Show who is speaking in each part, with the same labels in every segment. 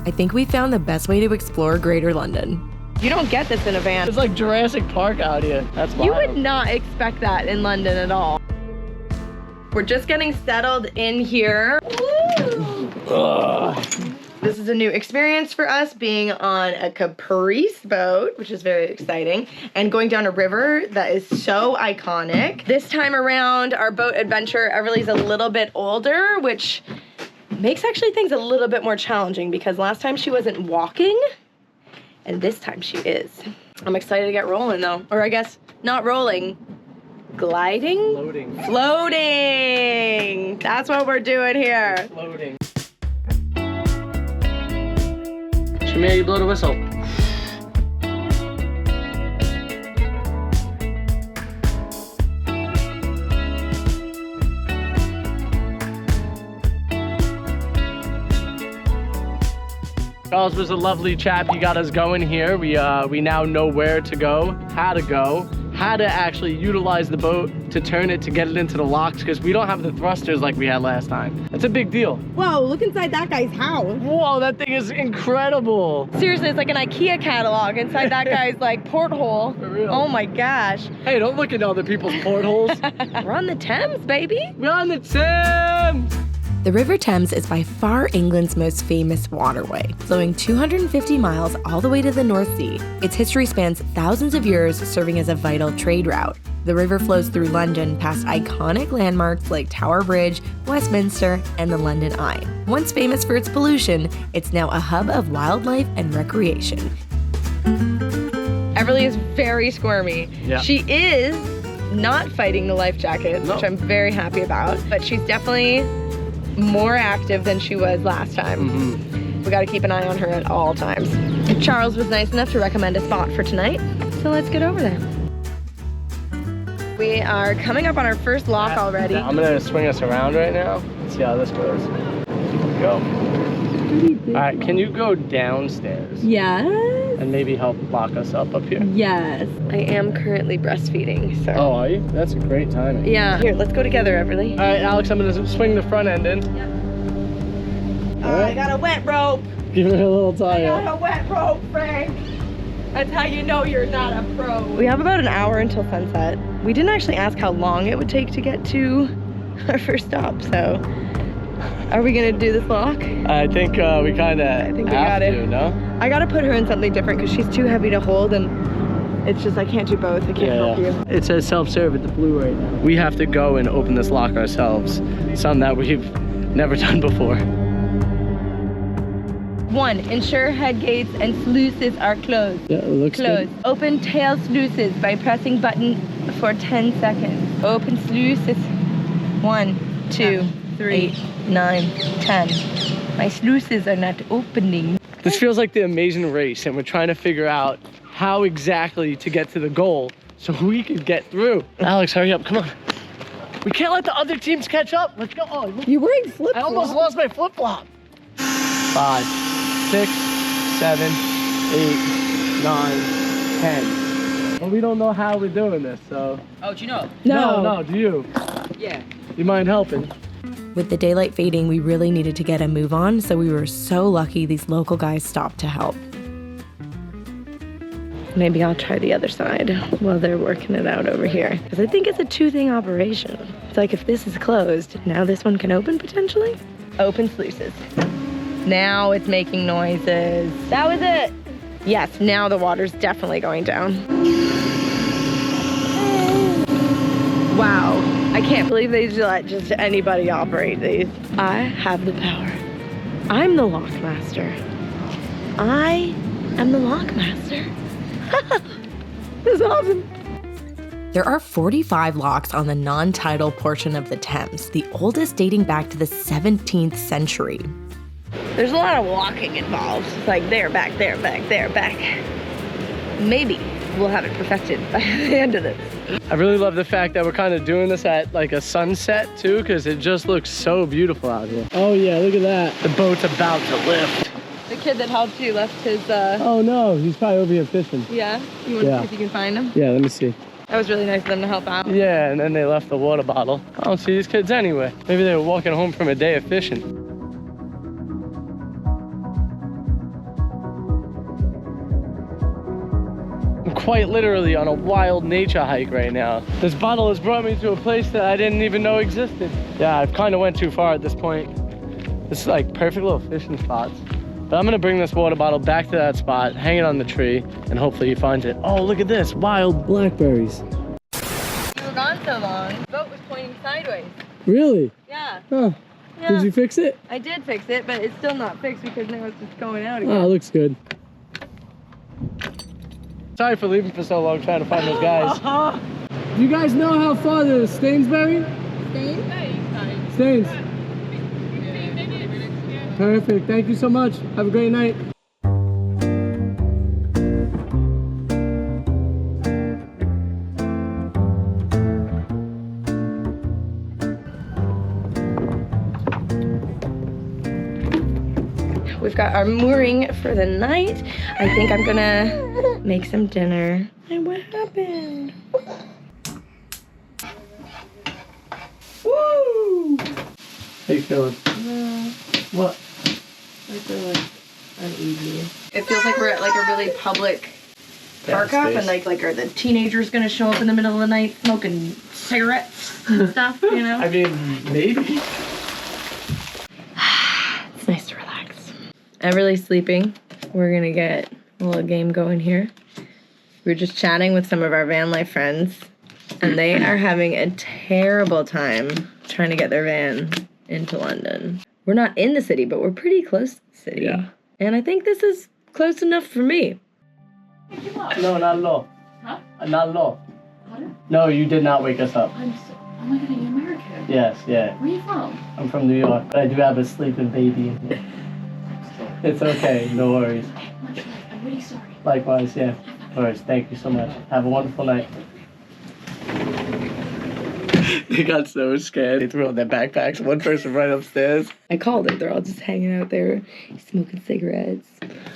Speaker 1: I think we found the best way to explore Greater London. You don't get this in a van.
Speaker 2: It's like Jurassic Park out here. That's wild.
Speaker 1: You would not expect that in London at all. We're just getting settled in here. This is a new experience for us, being on a Caprice boat, which is very exciting, and going down a river that is so iconic. This time around, our boat adventure, Everly's a little bit older, which makes actually things a little bit more challenging because last time she wasn't walking, and this time she is. I'm excited to get rolling though. Or I guess not rolling, gliding?
Speaker 2: Floating.
Speaker 1: Floating! That's what we're doing here.
Speaker 2: Floating. Shamir, you blow the whistle. Charles was a lovely chap. He got us going here. We now know where to go, how to actually utilize the boat to turn it to get it into the locks because we don't have the thrusters like we had last time. That's a big deal.
Speaker 1: Whoa, look inside that guy's house.
Speaker 2: Whoa, that thing is incredible.
Speaker 1: Seriously, it's like an IKEA catalog inside that guy's like porthole.
Speaker 2: For real.
Speaker 1: Oh my gosh.
Speaker 2: Hey, don't look at other people's portholes.
Speaker 1: We're on the Thames, baby.
Speaker 2: We're on the Thames.
Speaker 1: The River Thames is by far England's most famous waterway, flowing 250 miles all the way to the North Sea. Its history spans thousands of years, serving as a vital trade route. The river flows through London past iconic landmarks like Tower Bridge, Westminster, and the London Eye. Once famous for its pollution, it's now a hub of wildlife and recreation. Everly is very squirmy.
Speaker 2: Yeah.
Speaker 1: She is not fighting the life jacket, which I'm very happy about, but she's definitely more active than she was last time. We gotta keep an eye on her at all times. Charles was nice enough to recommend a spot for tonight, so let's get over there. We are coming up on our first lock already.
Speaker 2: I'm gonna swing us around right now. Let's see how this goes. Go. All right, can you go downstairs?
Speaker 1: Yes.
Speaker 2: And maybe help lock us up here?
Speaker 1: Yes. I am currently breastfeeding, so.
Speaker 2: Oh, are you? That's a great timing.
Speaker 1: Yeah. Here, let's go together, Everly.
Speaker 2: All right, Alex, I'm gonna swing the front end in.
Speaker 1: Yep.
Speaker 2: All right.
Speaker 1: I got a wet rope.
Speaker 2: Give it a little tie
Speaker 1: I
Speaker 2: up.
Speaker 1: got a wet rope, Frank. That's how you know you're not a pro. We have about an hour until sunset. We didn't actually ask how long it would take to get to our first stop, so. Are we gonna do this lock?
Speaker 2: I think we kind of have to, no?
Speaker 1: I gotta put her in something different because she's too heavy to hold, and it's just, I can't do both. I can't help you.
Speaker 2: It says self-serve at the blue right now. We have to go and open this lock ourselves. Something that we've never done before.
Speaker 1: 1, ensure head gates and sluices are closed.
Speaker 2: Yeah, it looks
Speaker 1: Closed.
Speaker 2: good.
Speaker 1: Open tail sluices by pressing button for 10 seconds. Open sluices. 1, 2, 3, 9, 10. My sluices are not opening.
Speaker 2: This feels like the Amazing Race, and we're trying to figure out how exactly to get to the goal so we can get through. Alex, hurry up, come on. We can't let the other teams catch up. Let's go. Oh,
Speaker 1: You're wearing flip-flops.
Speaker 2: I almost lost my flip-flop. 5, 6, 7, 8, 9, 10. Well, we don't know how we're doing this, so.
Speaker 3: Oh, do you know?
Speaker 2: No, do you?
Speaker 3: Yeah.
Speaker 2: You mind helping?
Speaker 1: With the daylight fading, we really needed to get a move on, so we were so lucky these local guys stopped to help. Maybe I'll try the other side while they're working it out over here. Because I think it's a 2-thing operation. It's like if this is closed, now this one can open potentially? Open sluices. Now it's making noises. That was it. Yes, now the water's definitely going down. Wow. I can't believe they just let just anybody operate these. I have the power. I'm the lock master. I am the lock master. This is awesome. There are 45 locks on the non-tidal portion of the Thames, the oldest dating back to the 17th century. There's a lot of walking involved. It's like there, back, there, back, there, back. Maybe we'll have it perfected by the end of this.
Speaker 2: I really love the fact that we're kind of doing this at like a sunset too, because it just looks so beautiful out here. Oh yeah, look at that. The boat's about to lift.
Speaker 1: The kid that helped you left his,
Speaker 2: Oh no, he's probably over here fishing.
Speaker 1: Yeah? You want to see if you can find him?
Speaker 2: Yeah, let me see.
Speaker 1: That was really nice of them to help out.
Speaker 2: Yeah, and then they left the water bottle. I don't see these kids anyway. Maybe they were walking home from a day of fishing. quite literally on a wild nature hike right now. This bottle has brought me to a place that I didn't even know existed. Yeah, I've kind of went too far at this point. This is like perfect little fishing spots. But I'm gonna bring this water bottle back to that spot, hang it on the tree, and hopefully he finds it. Oh, look at this, wild blackberries.
Speaker 1: You were gone so long, the boat was pointing sideways.
Speaker 2: Really?
Speaker 1: Yeah.
Speaker 2: Oh,
Speaker 1: Yeah.
Speaker 2: did you fix it?
Speaker 1: I did fix it, but it's still not fixed because now it's just going out again.
Speaker 2: Oh, it looks good. Sorry for leaving for so long trying to find those guys. Do you guys know how far the Stainsbury? Stains. Perfect. Thank you so much. Have a great night.
Speaker 1: We've got our mooring for the night. I think I'm gonna make some dinner. And what happened? Woo!
Speaker 2: How you feeling? What?
Speaker 1: I feel like uneasy. It feels like we're at like a really public park up, and like are the teenagers gonna show up in the middle of the night smoking cigarettes and stuff, you know?
Speaker 2: I mean, maybe.
Speaker 1: It's nice to relax. Everly's sleeping. We're gonna get a little game going here. We were just chatting with some of our van life friends, and they are having a terrible time trying to get their van into London. We're not in the city, but we're pretty close to the city.
Speaker 2: Yeah.
Speaker 1: And I think this is close enough for me.
Speaker 2: No, not at all.
Speaker 3: Huh?
Speaker 2: Not at all.
Speaker 3: Pardon?
Speaker 2: No, you did not wake us up.
Speaker 3: Oh my god, are you American?
Speaker 2: Yes, yeah.
Speaker 3: Where are you from?
Speaker 2: I'm from New York, but I do have a sleeping baby in here. It's okay, no worries.
Speaker 3: Hey, much love. I'm really sorry.
Speaker 2: Likewise, yeah. Of course, thank you so much. Have a wonderful night. They got so scared. They threw on their backpacks. One person right upstairs.
Speaker 1: I called it. They're all just hanging out there, smoking cigarettes,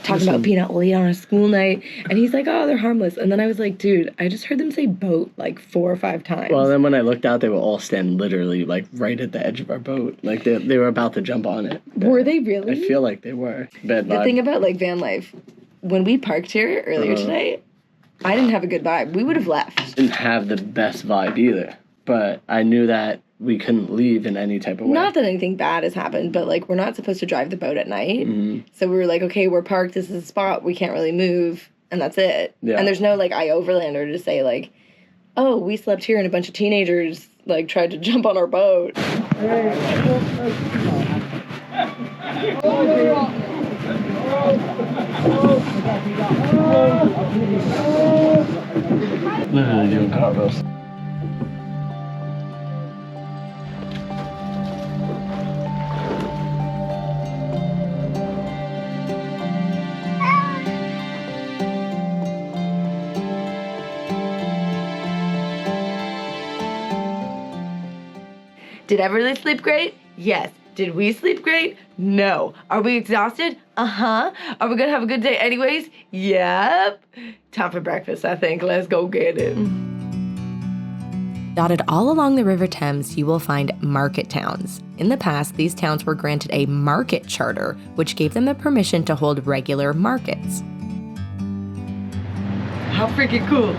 Speaker 1: talking about being out late on a school night. And he's like, oh, they're harmless. And then I was like, dude, I just heard them say boat like 4 or 5 times.
Speaker 2: Well, then when I looked out, they were all standing literally like right at the edge of our boat. Like they were about to jump on it.
Speaker 1: Were they really?
Speaker 2: I feel like they were. Bad vibe.
Speaker 1: The thing about like van life, when we parked here earlier tonight, I didn't have a good vibe. We would have left.
Speaker 2: Didn't have the best vibe either. But I knew that we couldn't leave in any type of way.
Speaker 1: Not that anything bad has happened, but like we're not supposed to drive the boat at night.
Speaker 2: Mm-hmm.
Speaker 1: So we were like, okay, we're parked. This is a spot. We can't really move. And that's it.
Speaker 2: Yeah.
Speaker 1: And there's no like overlander to say like, oh, we slept here and a bunch of teenagers like tried to jump on our boat.
Speaker 2: Literally doing cartwheels.
Speaker 1: Did Everly sleep great? Yes. Did we sleep great? No. Are we exhausted? Uh-huh. Are we gonna have a good day anyways? Yep. Time for breakfast, I think. Let's go get it.
Speaker 4: Dotted all along the River Thames, you will find market towns. In the past, these towns were granted a market charter, which gave them the permission to hold regular markets.
Speaker 1: How freaking cool.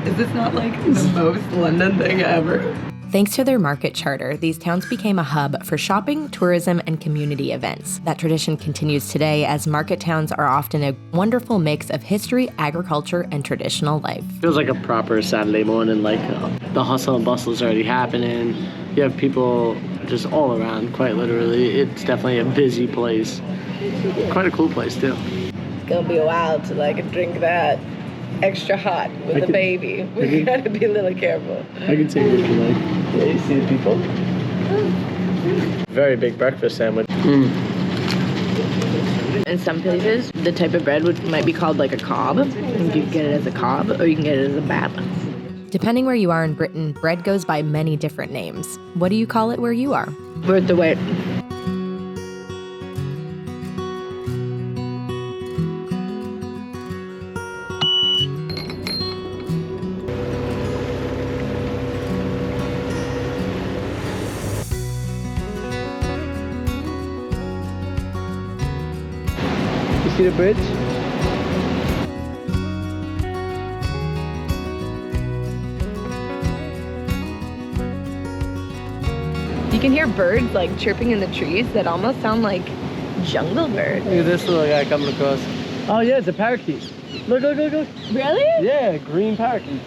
Speaker 1: Is this not like the most London thing ever?
Speaker 4: Thanks to their market charter, these towns became a hub for shopping, tourism, and community events. That tradition continues today as market towns are often a wonderful mix of history, agriculture, and traditional life.
Speaker 2: Feels like a proper Saturday morning, like the hustle and bustle is already happening. You have people just all around, quite literally. It's definitely a busy place. Quite a cool place too.
Speaker 1: It's gonna be a while till I can drink that extra hot with the baby. We gotta be a little careful.
Speaker 2: I can take it if you like. Yeah, you see the people? Very big breakfast sandwich.
Speaker 1: In some places, the type of bread might be called like a cob. You can get it as a cob or you can get it as a bab.
Speaker 4: Depending where you are in Britain, bread goes by many different names. What do you call it where you are?
Speaker 1: Worth the wait.
Speaker 2: You see the bridge?
Speaker 1: can hear birds like chirping in the trees that almost sound like jungle birds.
Speaker 2: Look at this little guy coming across. Oh yeah, it's a parakeet. Look, look, look, look.
Speaker 1: Really?
Speaker 2: Yeah, green parakeet.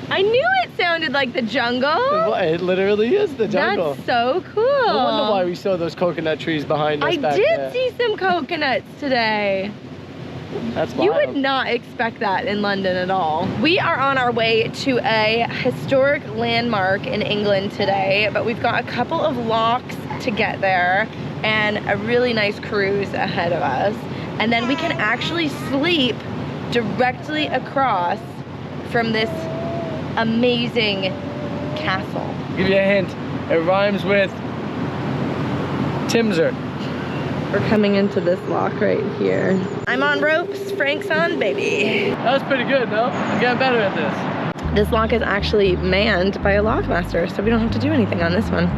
Speaker 1: I knew it sounded like the jungle.
Speaker 2: It literally is the jungle.
Speaker 1: That's so cool.
Speaker 2: No wonder why we saw those coconut trees behind us back there.
Speaker 1: I did see some coconuts today.
Speaker 2: That's wild.
Speaker 1: You would not expect that in London at all. We are on our way to a historic landmark in England today, but we've got a couple of locks to get there and a really nice cruise ahead of us. And then we can actually sleep directly across from this amazing castle.
Speaker 2: I'll give you a hint. It rhymes with Timser.
Speaker 1: We're coming into this lock right here. I'm on ropes, Frank's on baby.
Speaker 2: That was pretty good, no? I'm getting better at this.
Speaker 1: This lock is actually manned by a lockmaster, so we don't have to do anything on this one.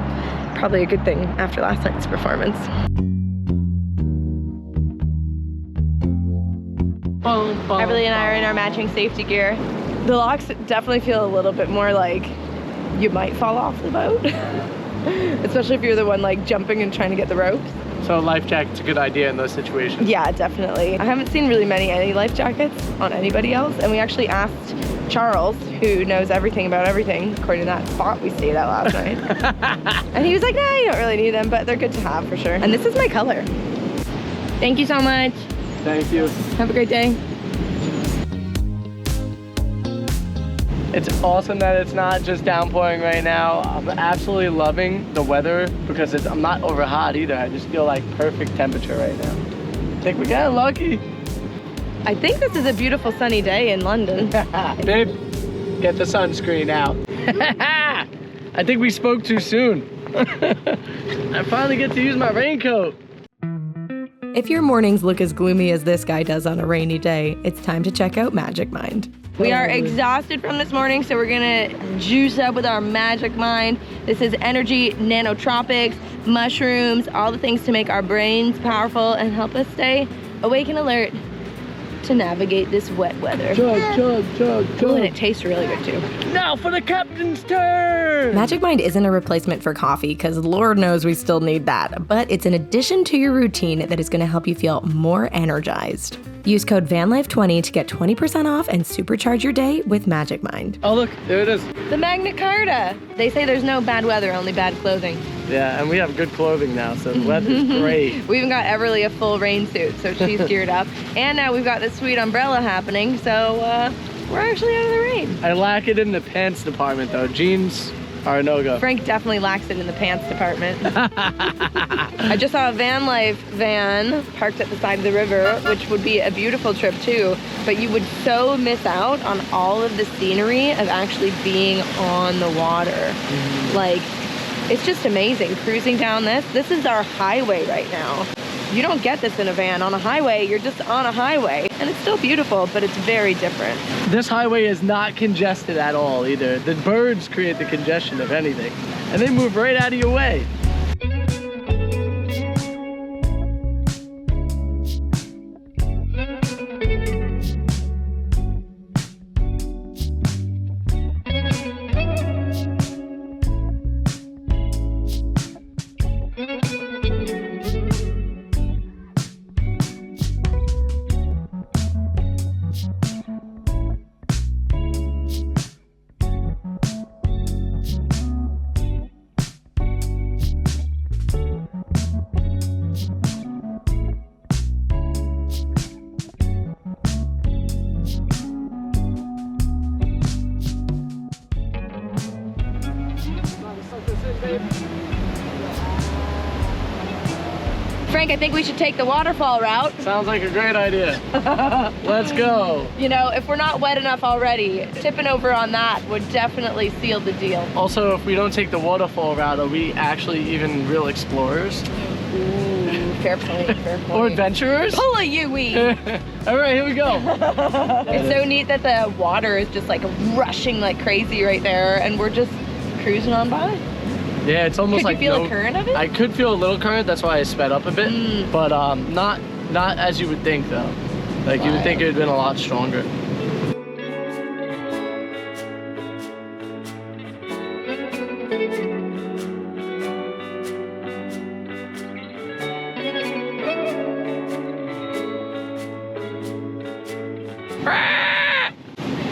Speaker 1: Probably a good thing after last night's performance. Everly and I are in our matching safety gear. The locks definitely feel a little bit more like you might fall off the boat. Especially if you're the one like jumping and trying to get the ropes.
Speaker 2: So a life jacket's a good idea in those situations.
Speaker 1: Yeah, definitely. I haven't seen really any life jackets on anybody else, and we actually asked Charles, who knows everything about everything, according to that spot we stayed at last night. And he was like, nah, you don't really need them, but they're good to have for sure. And this is my color. Thank you so much.
Speaker 2: Thank you.
Speaker 1: Have a great day.
Speaker 2: It's awesome that it's not just downpouring right now. I'm absolutely loving the weather because I'm not over hot either. I just feel like perfect temperature right now. I think we're getting lucky.
Speaker 1: I think this is a beautiful sunny day in London.
Speaker 2: Babe, get the sunscreen out. I think we spoke too soon. I finally get to use my raincoat.
Speaker 4: If your mornings look as gloomy as this guy does on a rainy day, it's time to check out Magic Mind.
Speaker 1: We are exhausted from this morning, so we're gonna juice up with our Magic Mind. This is energy, nanotropics, mushrooms, all the things to make our brains powerful and help us stay awake and alert to navigate this wet weather.
Speaker 2: Chug, chug, chug, chug.
Speaker 1: Ooh, and it tastes really good too.
Speaker 2: Now for the captain's turn!
Speaker 4: Magic Mind isn't a replacement for coffee, because Lord knows we still need that, but it's an addition to your routine that is going to help you feel more energized. Use code VANLIFE20 to get 20% off and supercharge your day with Magic Mind.
Speaker 2: Oh look, there it is.
Speaker 1: The Magna Carta. They say there's no bad weather, only bad clothing.
Speaker 2: Yeah, and we have good clothing now, so the weather's great.
Speaker 1: We even got Everly a full rain suit, so she's geared up. And now we've got this sweet umbrella happening, so we're actually out of the rain.
Speaker 2: I lack it in the pants department though. Jeans are a no-go.
Speaker 1: Frank definitely lacks it in the pants department. I just saw a Van Life van parked at the side of the river, which would be a beautiful trip too, but you would so miss out on all of the scenery of actually being on the water. Like, it's just amazing cruising down this. This is our highway right now. You don't get this in a van. On a highway, you're just on a highway, and it's still beautiful, but it's very different.
Speaker 2: This highway is not congested at all either. The birds create the congestion, if anything, and they move right out of your way.
Speaker 1: Frank, I think we should take the waterfall route.
Speaker 2: Sounds like a great idea. Let's go.
Speaker 1: You know, if we're not wet enough already, tipping over on that would definitely seal the deal.
Speaker 2: Also, if we don't take the waterfall route, are we actually even real explorers?
Speaker 1: Ooh, fair point, fair point.
Speaker 2: Or adventurers?
Speaker 1: Pull a U-wee.
Speaker 2: All right, here we go.
Speaker 1: It's so neat that the water is just like rushing like crazy right there, and we're just cruising on by.
Speaker 2: Yeah, it's almost
Speaker 1: Could
Speaker 2: like
Speaker 1: you feel a current of it?
Speaker 2: I could feel a little current, that's why I sped up a bit. But not as you would think though. Like you would think it would have been a lot stronger.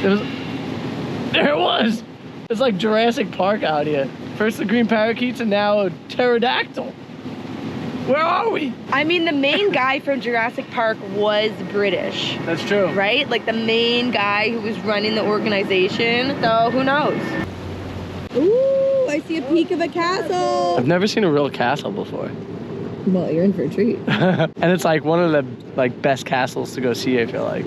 Speaker 2: There it was. It's like Jurassic Park out here. First the green parakeets and now a pterodactyl. Where are we?
Speaker 1: I mean, the main guy from Jurassic Park was British.
Speaker 2: That's true.
Speaker 1: Right? Like the main guy who was running the organization. So who knows? Ooh, I see a peak of a castle.
Speaker 2: I've never seen a real castle before.
Speaker 1: Well, you're in for a treat.
Speaker 2: And it's like one of the best castles to go see, I feel like.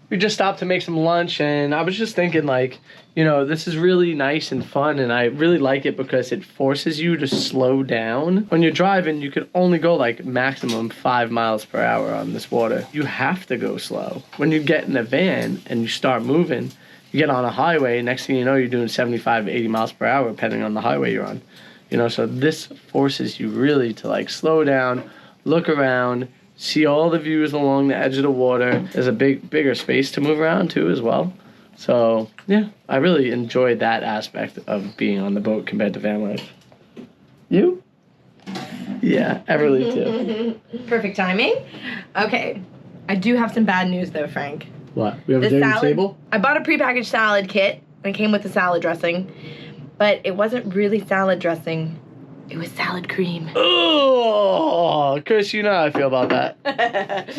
Speaker 2: We just stopped to make some lunch, and I was just thinking, like, you know, this is really nice and fun, and I really like it because it forces you to slow down. When you're driving, you can only go like maximum 5 miles per hour on this water. You have to go slow. When you get in a van and you start moving, you get on a highway, next thing you know, you're doing 75, 80 miles per hour, depending on the highway you're on. You know, so this forces you really to like slow down, look around, see all the views along the edge of the water. There's a bigger space to move around too as well. So yeah, I really enjoyed that aspect of being on the boat compared to van life. You? Yeah, I really do.
Speaker 1: Perfect timing. Okay, I do have some bad news though, Frank.
Speaker 2: What? We have a dinner table?
Speaker 1: I bought a prepackaged salad kit and it came with the salad dressing, but it wasn't really salad dressing. It was salad cream.
Speaker 2: Oh, Chris, you know how I feel about that.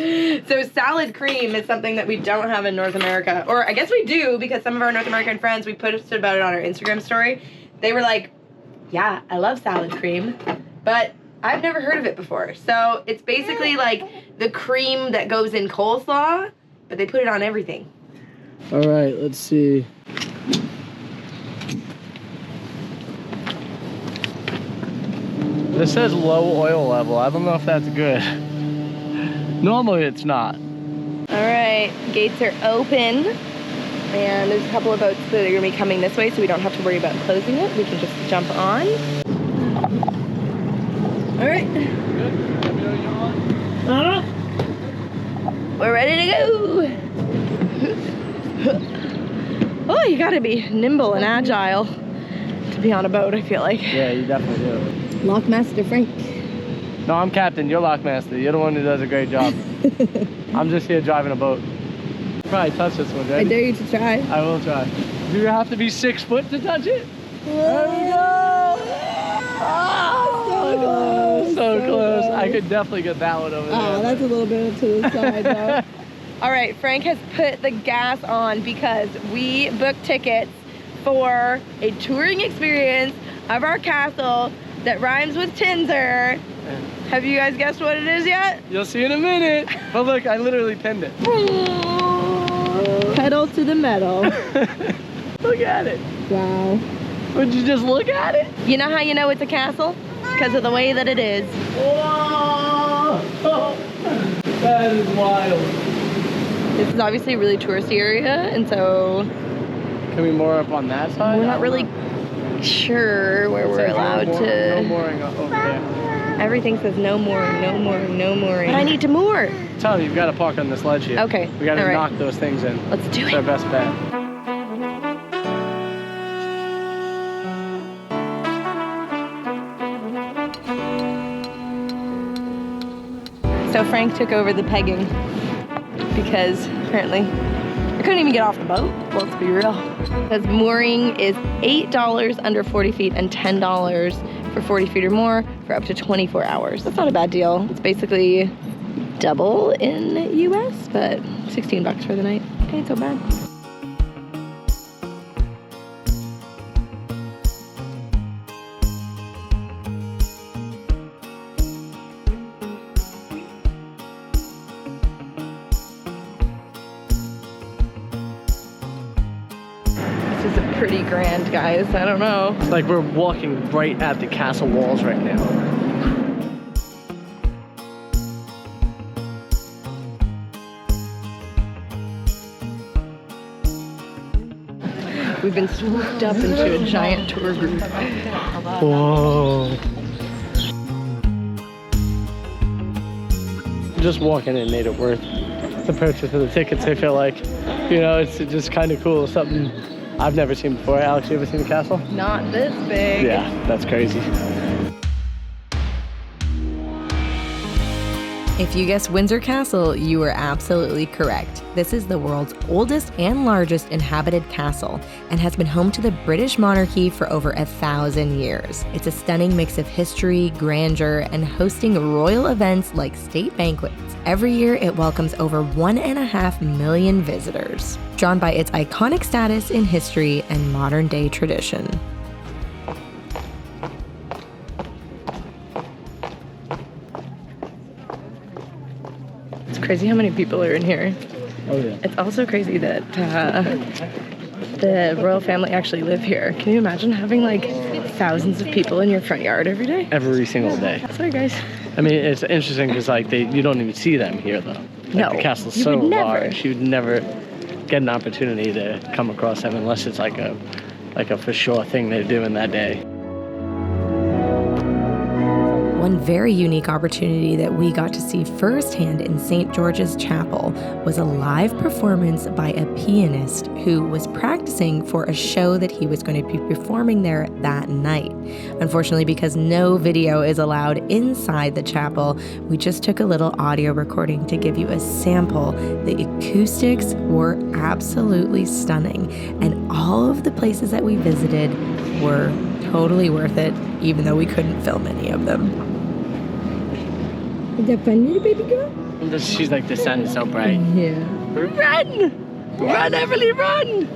Speaker 1: So salad cream is something that we don't have in North America. Or I guess we do, because some of our North American friends, we posted about it on our Instagram story. They were like, yeah, I love salad cream, but I've never heard of it before. So it's basically like the cream that goes in coleslaw, but they put it on everything.
Speaker 2: All right, let's see. This says low oil level. I don't know if that's good. Normally it's not.
Speaker 1: All right, gates are open. And there's a couple of boats that are gonna be coming this way, so we don't have to worry about closing it. We can just jump on. All right.
Speaker 2: Good? Let me know you're on.
Speaker 1: We're ready to go. Oh, you gotta be nimble and agile to be on a boat, I feel like.
Speaker 2: Yeah, you definitely do.
Speaker 1: Lockmaster Frank.
Speaker 2: No, I'm captain. You're lockmaster. You're the one who does a great job. I'm just here driving a boat. Probably touch this one, right?
Speaker 1: I dare you to try.
Speaker 2: I will try. Do you have to be 6 foot to touch it? There we go! Oh, so close. I could definitely get that one over there.
Speaker 1: Oh, that's a little bit to the side though. All right, Frank has put the gas on because we booked tickets for a touring experience of our castle that rhymes with Tinsor. Have you guys guessed what it is yet?
Speaker 2: You'll see in a minute. But look, I literally pinned it.
Speaker 1: Pedal to the metal.
Speaker 2: Look at it.
Speaker 1: Wow.
Speaker 2: Would you just look at it?
Speaker 1: You know how you know it's a castle? Because of the way that it is.
Speaker 2: Whoa! That is wild.
Speaker 1: This is obviously a really touristy area, and so
Speaker 2: Can we moor up on that side?
Speaker 1: we're not really sure where we're allowed to.
Speaker 2: No mooring over there.
Speaker 1: Everything says no mooring, no mooring, no mooring. But I need to moor.
Speaker 2: I'm telling you, you've got to park on this ledge here.
Speaker 1: Okay.
Speaker 2: We got to
Speaker 1: all right.
Speaker 2: knock those things in.
Speaker 1: Let's do
Speaker 2: It's
Speaker 1: it.
Speaker 2: our best bet.
Speaker 1: So Frank took over the pegging because apparently I couldn't even get off the boat. Let's be real. Because mooring is $8 under 40 feet and $10 for 40 feet or more for up to 24 hours. That's not a bad deal. It's basically double in US, but 16 bucks for the night. Ain't so bad. This is pretty grand, guys. I don't know.
Speaker 2: It's like we're walking right at the castle walls right now.
Speaker 1: We've been swooped up into a giant tour group.
Speaker 2: Whoa. Just walking in made it worth the purchase of the tickets, I feel like. You know, it's just kind of cool. Something I've never seen before. Alex, you ever seen the castle?
Speaker 1: Not this big.
Speaker 2: Yeah, that's crazy.
Speaker 4: If you guessed Windsor Castle, you were absolutely correct. This is the world's oldest and largest inhabited castle and has been home to the British monarchy for over 1,000 years. It's a stunning mix of history, grandeur, and hosting royal events like state banquets. Every year, it welcomes over 1.5 million visitors, drawn by its iconic status in history and modern-day tradition.
Speaker 1: It's crazy how many people are in here.
Speaker 2: Oh yeah.
Speaker 1: It's also crazy that the royal family actually live here. Can you imagine having like thousands of people in your front yard every day?
Speaker 2: Every single day.
Speaker 1: Sorry, guys.
Speaker 2: I mean, it's interesting because like you don't even see them here though. Like,
Speaker 1: No,
Speaker 2: the castle's
Speaker 1: you
Speaker 2: so
Speaker 1: would never.
Speaker 2: large. You would never get an opportunity to come across them unless it's like a for sure thing they're doing that day.
Speaker 4: One very unique opportunity that we got to see firsthand in St. George's Chapel was a live performance by a pianist who was practicing for a show that he was going to be performing there that night. Unfortunately, because no video is allowed inside the chapel, we just took a little audio recording to give you a sample. The acoustics were absolutely stunning, and all of the places that we visited were totally worth it, even though we couldn't film any of them. Is that funny, baby girl?
Speaker 2: She's like, the sun is so bright.
Speaker 1: Yeah. Run! Run, Everly, run!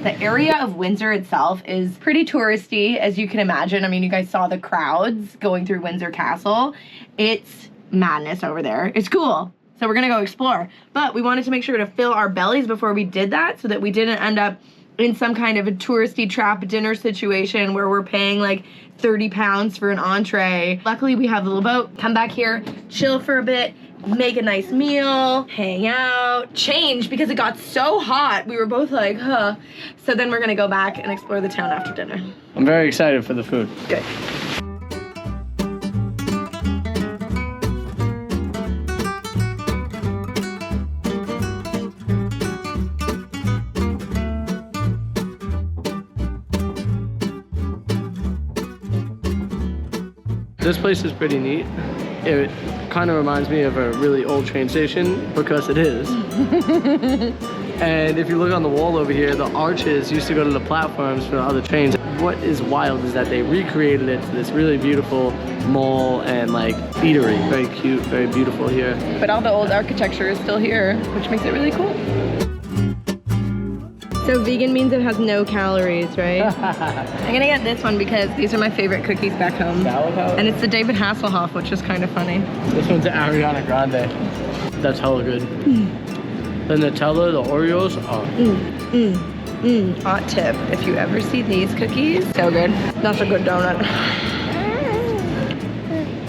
Speaker 1: The area of Windsor itself is pretty touristy, as you can imagine. I mean, you guys saw the crowds going through Windsor Castle. It's madness over there. It's cool. So we're gonna go explore. But we wanted to make sure to fill our bellies before we did that so that we didn't end up in some kind of a touristy trap dinner situation where we're paying like 30 pounds for an entree. Luckily, we have a little boat. Come back here, chill for a bit, make a nice meal, hang out, change because it got so hot. We were both like, huh. So then we're gonna go back and explore the town after dinner.
Speaker 2: I'm very excited for the food.
Speaker 1: Good.
Speaker 2: This place is pretty neat. It kind of reminds me of a really old train station because it is. And if you look on the wall over here, the arches used to go to the platforms for the other trains. What is wild is that they recreated it to this really beautiful mall and like eatery. Very cute, very beautiful here.
Speaker 1: But all the old architecture is still here, which makes it really cool. So vegan means it has no calories, right? I'm gonna get this one because these are my favorite cookies back home. And it's the David Hasselhoff, which is kind of funny.
Speaker 2: This one's an Ariana Grande. That's hella good. The Nutella, the Oreos,
Speaker 1: Hot tip, if you ever see these cookies, so good. That's a good donut.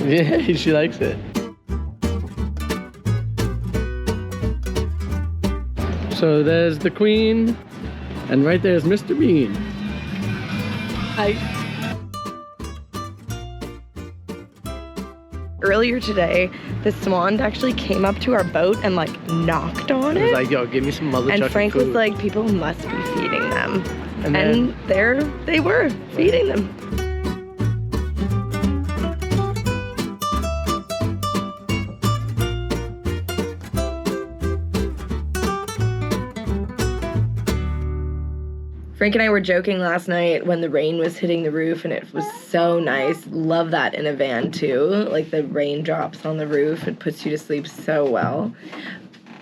Speaker 2: yeah, she likes it. So there's the Queen, and right there's Mr. Bean.
Speaker 1: Earlier today, the swan actually came up to our boat and like knocked on
Speaker 2: It was
Speaker 1: it.
Speaker 2: like, yo, give me some mother
Speaker 1: And
Speaker 2: chucking
Speaker 1: Frank
Speaker 2: food.
Speaker 1: was like, people must be feeding them.
Speaker 2: And
Speaker 1: And there they were, feeding them. Frank and I were joking last night when the rain was hitting the roof and it was so nice. Love that in a van too. Like the raindrops on the roof, it puts you to sleep so well.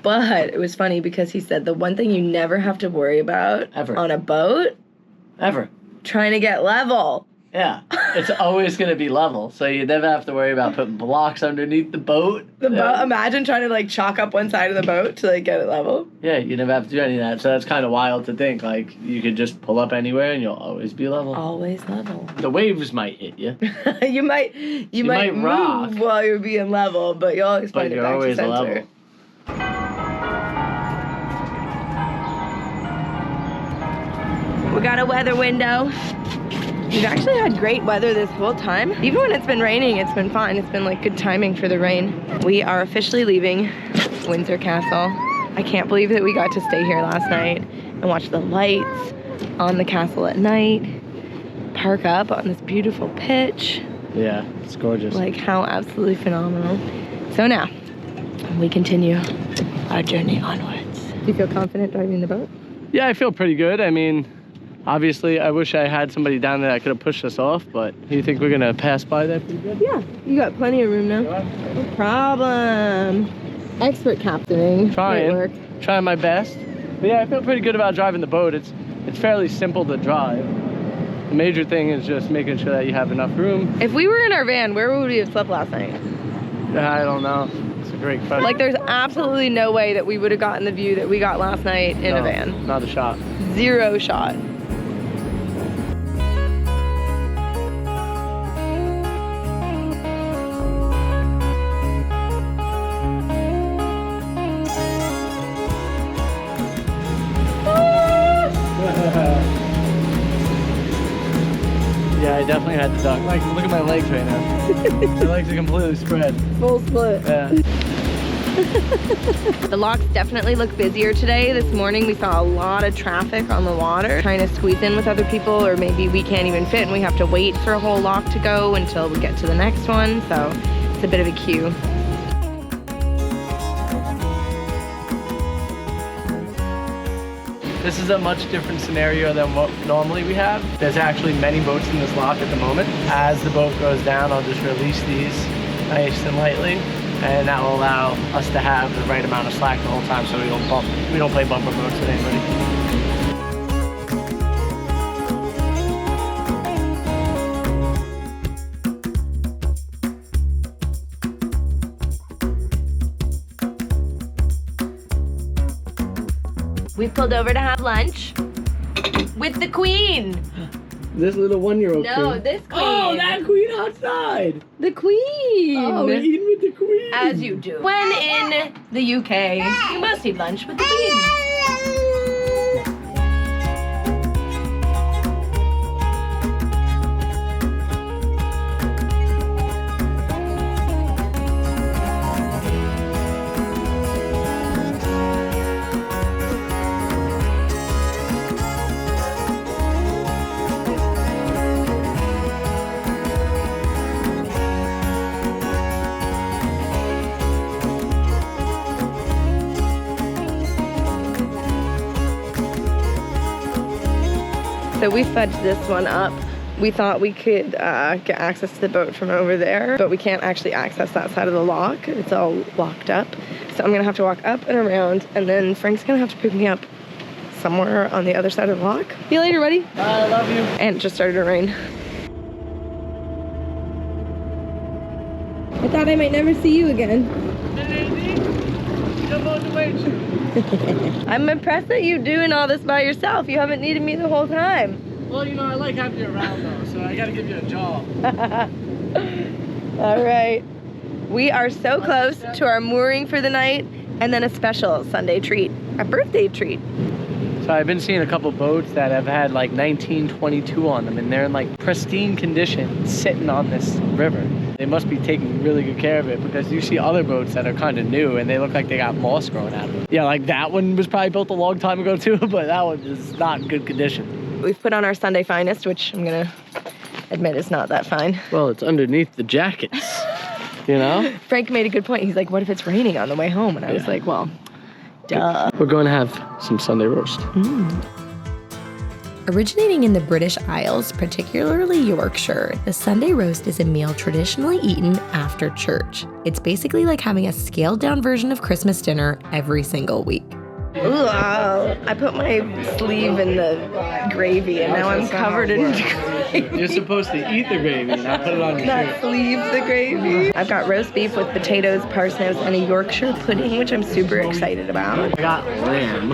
Speaker 1: But it was funny because he said the one thing you never have to worry about
Speaker 2: Ever.
Speaker 1: on a boat,
Speaker 2: Ever.
Speaker 1: trying to get level.
Speaker 2: Yeah, it's always gonna be level, so you never have to worry about putting blocks underneath the boat.
Speaker 1: The boat, imagine trying to like chalk up one side of the boat to like get it level.
Speaker 2: Yeah, you never have to do any of that, so that's kind of wild to think. Like, you could just pull up anywhere and you'll always be level.
Speaker 1: Always level.
Speaker 2: The waves might hit you,
Speaker 1: you might
Speaker 2: might
Speaker 1: move
Speaker 2: rock.
Speaker 1: while you're being level, but you'll always
Speaker 2: but
Speaker 1: find it
Speaker 2: you're
Speaker 1: back
Speaker 2: always
Speaker 1: to center.
Speaker 2: level.
Speaker 1: We got a weather window. We've actually had great weather this whole time. Even when it's been raining, it's been fine. It's been like good timing for the rain. We are officially leaving Windsor Castle. I can't believe that we got to stay here last night and watch the lights on the castle at night, park up on this beautiful pitch.
Speaker 2: Yeah, it's gorgeous.
Speaker 1: Like, how absolutely phenomenal. So now, we continue our journey onwards. Do you feel confident driving the boat?
Speaker 2: Yeah, I feel pretty good. I mean, obviously, I wish I had somebody down there that could have pushed us off, but you think we're gonna pass by that pretty good?
Speaker 1: Yeah, you got plenty of room now. No problem. Expert captaining. Great work.
Speaker 2: Trying my best. But yeah, I feel pretty good about driving the boat. It's fairly simple to drive. The major thing is just making sure that you have enough room.
Speaker 1: If we were in our van, where would we have slept last night?
Speaker 2: I don't know. It's a great question.
Speaker 1: Like, there's absolutely no way that we would have gotten the view that we got last night in a van.
Speaker 2: Not a shot.
Speaker 1: Zero shot.
Speaker 2: Yeah, I definitely had to duck. Like, look at my legs right now. My legs are completely spread.
Speaker 1: Full split.
Speaker 2: Yeah.
Speaker 1: The locks definitely look busier today. This morning we saw a lot of traffic on the water, trying to squeeze in with other people, or maybe we can't even fit and we have to wait for a whole lock to go until we get to the next one. So it's a bit of a queue.
Speaker 2: This is a much different scenario than what normally we have. There's actually many boats in this lock at the moment. As the boat goes down, I'll just release these nice and lightly, and that will allow us to have the right amount of slack the whole time so we don't play bumper boats with anybody.
Speaker 1: We pulled over to have lunch with the queen.
Speaker 2: This little one-year-old
Speaker 1: No,
Speaker 2: queen.
Speaker 1: this queen.
Speaker 2: Oh, that queen outside.
Speaker 1: The queen.
Speaker 2: Oh, we're eating with the queen.
Speaker 1: As you do. When in the UK, you must eat lunch with the queen. So we fudged this one up. We thought we could get access to the boat from over there, but we can't actually access that side of the lock. It's all locked up. So I'm gonna have to walk up and around, and then Frank's gonna have to pick me up somewhere on the other side of the lock. See you later, buddy.
Speaker 2: I love you.
Speaker 1: And it just started to rain. I thought I might never see you again. I'm impressed that you're doing all this by yourself. You haven't needed me the whole time.
Speaker 2: Well, you know, I like having you around though, so I gotta give you a job.
Speaker 1: All right. We are so close to our mooring for the night, and then a special Sunday treat, a birthday treat.
Speaker 2: So I've been seeing a couple boats that have had like 1922 on them, and they're in like pristine condition sitting on this river. They must be taking really good care of it, because you see other boats that are kind of new and they look like they got moss growing out of them. Yeah, like that one was probably built a long time ago too, but that one is not in good condition.
Speaker 1: We've put on our Sunday finest, which I'm gonna admit is not that fine.
Speaker 2: Well, it's underneath the jackets, you know?
Speaker 1: Frank made a good point. He's like, what if it's raining on the way home? And I was like, well, duh.
Speaker 2: We're going to have some Sunday roast.
Speaker 4: Originating in the British Isles, particularly Yorkshire, the Sunday roast is a meal traditionally eaten after church. It's basically like having a scaled-down version of Christmas dinner every single week.
Speaker 1: Ooh, I put my sleeve in the gravy, and now I'm covered in gravy.
Speaker 2: You're supposed to eat the gravy, not put it on your
Speaker 1: Not
Speaker 2: shirt.
Speaker 1: sleeve the gravy. I've got roast beef with potatoes, parsnips, and a Yorkshire pudding, which I'm super excited about.
Speaker 2: I got lamb,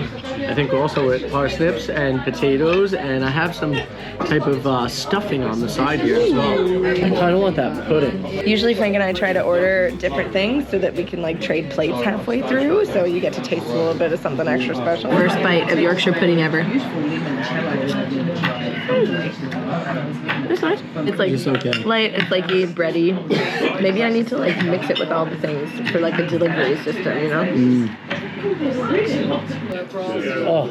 Speaker 2: I think also with parsnips and potatoes, and I have some type of stuffing on the side here as well. I kind of want that pudding.
Speaker 1: Usually Frank and I try to order different things so that we can like trade plates halfway through, so you get to taste a little bit of something extra special. First bite of Yorkshire pudding ever. It's nice. It's like
Speaker 2: It's okay.
Speaker 1: light, it's like bready. Maybe I need to like mix it with all the things for like a delivery system, you know?
Speaker 2: Oh.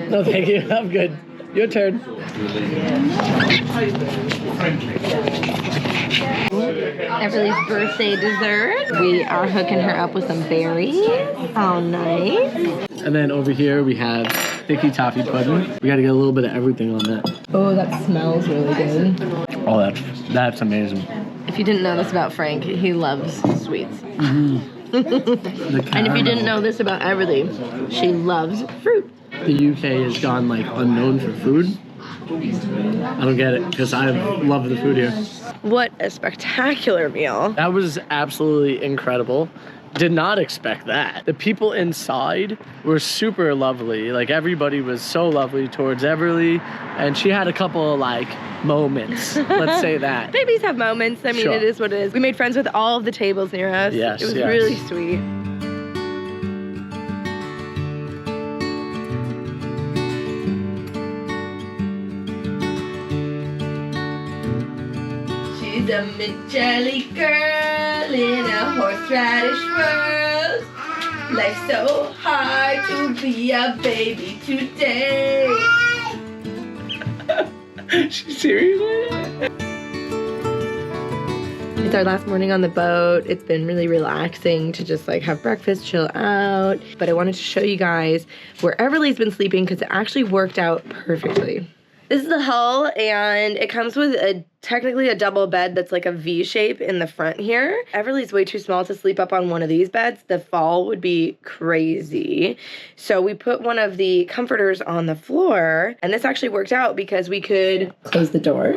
Speaker 2: No, thank you. I'm good. Your turn.
Speaker 1: Everly's birthday dessert. We are hooking her up with some berries. How nice.
Speaker 2: And then over here we have sticky toffee pudding. We gotta get a little bit of everything on that.
Speaker 1: Oh, that smells really good.
Speaker 2: Oh, that's amazing.
Speaker 1: If you didn't know this about Frank, he loves sweets.
Speaker 2: The
Speaker 1: And if you didn't know this about Everly, she loves fruit.
Speaker 2: The UK has gone like unknown for food. I don't get it because I love the food here.
Speaker 1: What a spectacular meal.
Speaker 2: That was absolutely incredible. Did not expect that. The people inside were super lovely. Like everybody was so lovely towards Everly, and she had a couple of like moments. Let's say that.
Speaker 1: Babies have moments. I mean,
Speaker 2: Sure.
Speaker 1: It is what it is. We made friends with all of the tables near us.
Speaker 2: Yes,
Speaker 1: It was
Speaker 2: yes.
Speaker 1: really sweet. She's a mid-jelly girl in a horseradish world. Life's so hard to be a baby today.
Speaker 2: She's serious?
Speaker 1: It's our last morning on the boat. It's been really relaxing to just like have breakfast, chill out. But I wanted to show you guys where Everly's been sleeping because it actually worked out perfectly. This is the hull, and it comes with technically a double bed that's like a V shape in the front here. Everly's way too small to sleep up on one of these beds. The fall would be crazy. So we put one of the comforters on the floor, and this actually worked out because we could close the door,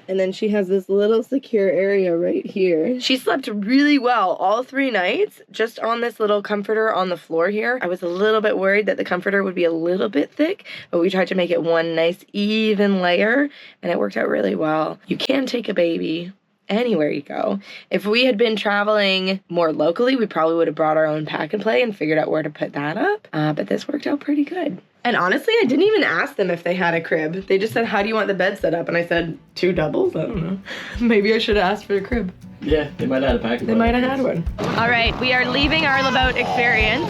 Speaker 1: and then she has this little secure area right here. She slept really well all 3 nights just on this little comforter on the floor here. I was a little bit worried that the comforter would be a little bit thick, but we tried to make it one nice even layer, and it worked out really well. You can take a baby anywhere you go. If we had been traveling more locally, we probably would have brought our own pack and play and figured out where to put that up. But this worked out pretty good. And honestly, I didn't even ask them if they had a crib. They just said, how do you want the bed set up? And I said, 2 doubles? I don't know. Maybe I should have asked for a crib.
Speaker 2: Yeah, they might have had a pack.
Speaker 1: They might have had one. All right, we are leaving our boat experience.